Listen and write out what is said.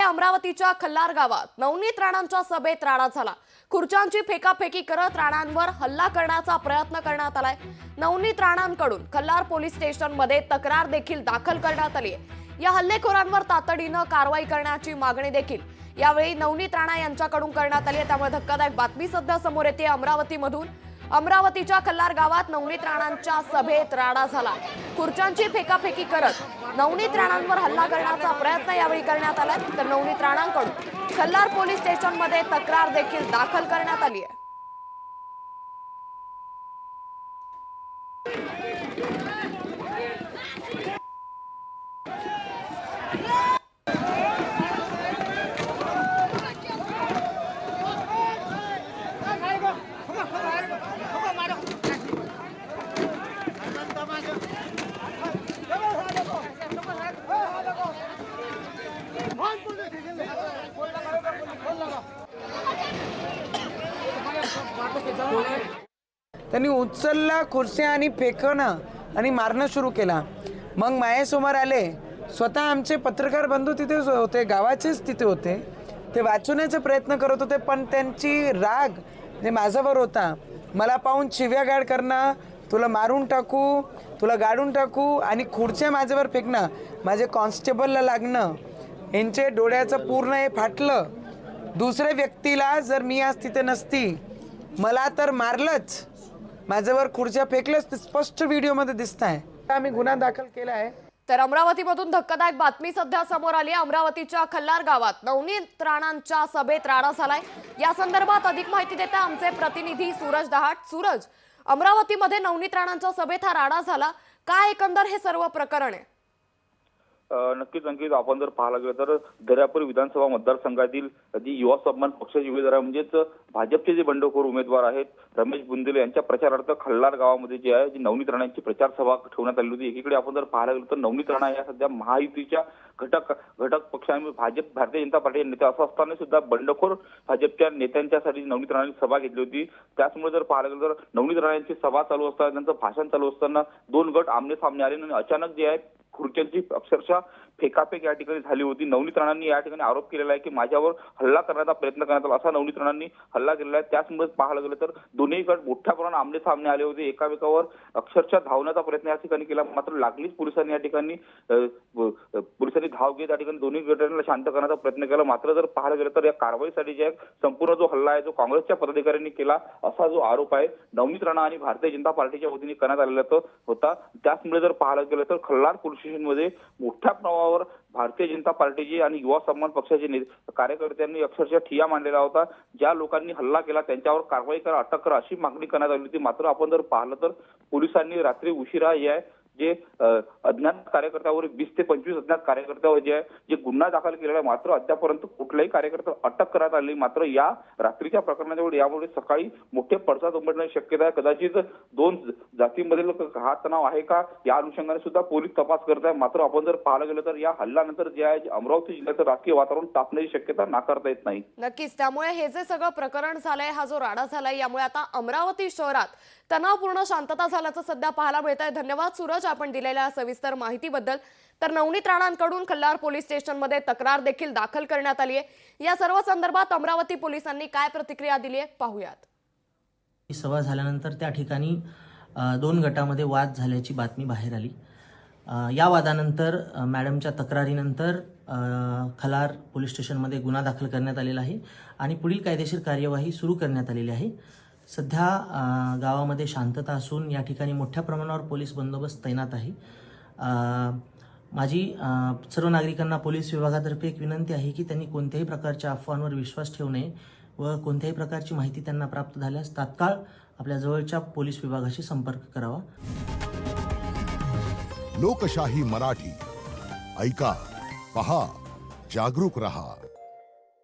अमरावतीच्या खल्लार गावात नवनीत राणांच्या सभेत राडा झाला। खुर्च्यांची फेकाफेकी करत राणांवर हल्ला करण्याचा प्रयत्न करण्यात आलाय। नवनीत राणांकडून खल्लार पोलीस स्टेशनमध्ये तक्रार देखील दाखल करण्यात आली आहे। या हल्लेखोरांवर तातडीने कारवाई करण्याची मागणी देखील यावेळी नवनीत राणा यांच्याकडून करण्यात आली आहे। त्यामुळे धक्कादायक बातमी सध्या समोर येते अमरावतीमधून। अमरावतीच्या खल्लार गावात नवनीत राणांच्या सभेत राडा झाला। खुर्च्यांची फेकाफेकी करत नवनीत राणांवर हल्ला करण्याचा प्रयत्न यावेळी करण्यात आला। तर नवनीत राणांकडून खल्लार पोलीस स्टेशनमध्ये तक्रार देखील दाखल करण्यात आली आहे। त्यांनी उचलला खुर्च्या आणि फेकणं आणि मारणं सुरू केला। मग माझ्यासमोर आले, स्वतः आमचे पत्रकार बंधू तिथे होते, गावाचेच तिथे होते, ते वाचवण्याचा प्रयत्न करत होते, पण त्यांची राग जे माझ्यावर होता, मला पाहून शिव्यागाळ करणं, तुला मारून टाकू, तुला गाडून टाकू आणि खुर्च्या माझ्यावर फेकणं, माझे कॉन्स्टेबलला लागणं, यांचे डोळ्याचं पूर्ण हे फाटलं। दुसऱ्या व्यक्तीला जर मी आज तिथे नसती, मला तर मारलंच, माझ्यावर खुर्च्या फेकलंच, स्पष्ट व्हिडिओमध्ये दिसत आहे। आम्ही गुन्हा दाखल केला आहे। तर अमरावतीमधून धक्कादायक बातमी सध्या समोर आली आहे। अमरावतीच्या खल्लार गावात नवनीत राणांच्या सभेत राडा झालाय। या संदर्भात अधिक माहिती देता आमचे प्रतिनिधी सूरज दहाट। सूरज, अमरावतीमध्ये नवनीत राणांच्या सभेत हा राडा झाला, काय एकंदर हे सर्व प्रकरण आहे? नक्कीच अंकित, आपण जर पाहायला गेलं तर दर्यापूर विधानसभा मतदारसंघातील जी युवा सन्मान पक्षाचे उमेदवार म्हणजेच भाजपचे जे बंडखोर उमेदवार आहेत रमेश बुंदेले यांच्या प्रचारार्थ खल्लार गावामध्ये जे आहे जी नवनीत राणांची प्रचार सभा ठेवण्यात आली होती। एकीकडे आपण जर पाहायला गेलो तर नवनीत राणा या सध्या महायुतीच्या घटक पक्षांमध्ये भाजप भारतीय जनता पार्टी नेते असं असताना सुद्धा बंडखोर भाजपच्या नेत्यांच्यासाठी नवनीत राणांनी सभा घेतली होती। त्याचमुळे जर पाहायला गेलं तर नवनीत राणांची सभा चालू असताना त्यांचं भाषण चालू असताना दोन गट आमने सामने आले आणि अचानक जे आहे खुर्च्यांची अक्षरशः फेकाफेक या ठिकाणी झाली होती। नवनीत राणांनी या ठिकाणी आरोप केलेला आहे की माझ्यावर हल्ला करण्याचा प्रयत्न करण्यात आला, असा नवनीत राणांनी हल्ला केलेला आहे। त्याचमुळे पाहायला गेलं तर दोन्ही गट मोठ्या प्रमाणात आमने सामने आले होते, एकामेकावर अक्षरशः धावण्याचा प्रयत्न या ठिकाणी केला, मात्र लागलीच पोलिसांनी या ठिकाणी धाव घेत या ठिकाणी दोन्ही गटांना शांत करण्याचा प्रयत्न केला। मात्र जर पाहायला गेलं तर या कारवाईसाठी जे संपूर्ण जो हल्ला आहे जो काँग्रेसच्या पदाधिकाऱ्यांनी केला असा जो आरोप आहे नवनीत राणा आणि भारतीय जनता पार्टीच्या वतीने करण्यात आलेला होता। त्याचमुळे जर पाहायला गेलं तर खल्लार पोलीस स्टेशनमध्ये मोठ्या प्रमाणावर भारतीय जनता पार्टीचे आणि युवा सन्मान पक्षाचे कार्यकर्त्यांनी अक्षरशः ठिय्या मांडलेला होता। ज्या लोकांनी हल्ला केला त्यांच्यावर कारवाई करा, अटक करा अशी मागणी करण्यात आली होती। मात्र आपण जर पाहिलं तर पोलिसांनी रात्री उशिरा जे अज्ञात कार्यकर्त्यावर 20 ते 25 अज्ञात कार्यकर्त्यावर जे गुन्हा दाखल केलेला आहे, मात्र अद्यापर्यंत कुठलाही कार्यकर्ता अटक करण्यात आली। मात्र या रात्रीच्या प्रकरणामुळे यामुळे सकाळी मोठे पडसाद उमटण्याची शक्यता आहे। कदाचित दोन जातींमधील हा तणाव आहे का या अनुषंगाने सुद्धा पोलीस तपास करत आहे। मात्र आपण जर पाहायला गेलं तर या हल्ल्यानंतर जे आहे अमरावती जिल्ह्याचं राजकीय वातावरण तापण्याची शक्यता नाकारता येत नाही। नक्कीच, त्यामुळे हे जे सगळं प्रकरण झालंय, हा जो राडा झालाय, यामुळे आता अमरावती शहरात तणावपूर्ण शांतता झाल्याचं सध्या पाहायला मिळत आहे। धन्यवाद सूरज, आपण दिलेल्या सविस्तर माहितीबद्दल। तर नवनीत राणांकडून खल्लार पोलीस स्टेशनमध्ये तक्रार देखील दाखल करण्यात आली आहे। या सर्व संदर्भात अमरावती पोलिसांनी काय प्रतिक्रिया दिली आहे पाहूयात। सभा झाल्यानंतर त्या ठिकाणी दोन गटामध्ये वाद झाल्याची बातमी बाहेर आली। या वादानंतर मॅडमच्या तक्रारीनंतर खल्लार पोलीस स्टेशनमध्ये गुन्हा दाखल करण्यात आलेला आहे आणि पुढील कायदेशीर कार्यवाही सुरू करण्यात आलेली आहे। सध्या गावामध्ये शांतता असून या ठिकाणी मोठ्या प्रमाणावर पोलीस बंदोबस्त तैनात आहे। माझी सर्व नागरिकांना पोलीस विभागातर्फे एक विनंती आहे की त्यांनी कोणत्याही प्रकारच्या अफवांवर विश्वास ठेवू नये व कोणत्याही प्रकारची माहिती त्यांना प्राप्त झाल्यास तात्काळ आपल्या जवळच्या पोलीस विभागाशी संपर्क करावा। लोकशाही मराठी ऐका, पहा, जागरूक रहा।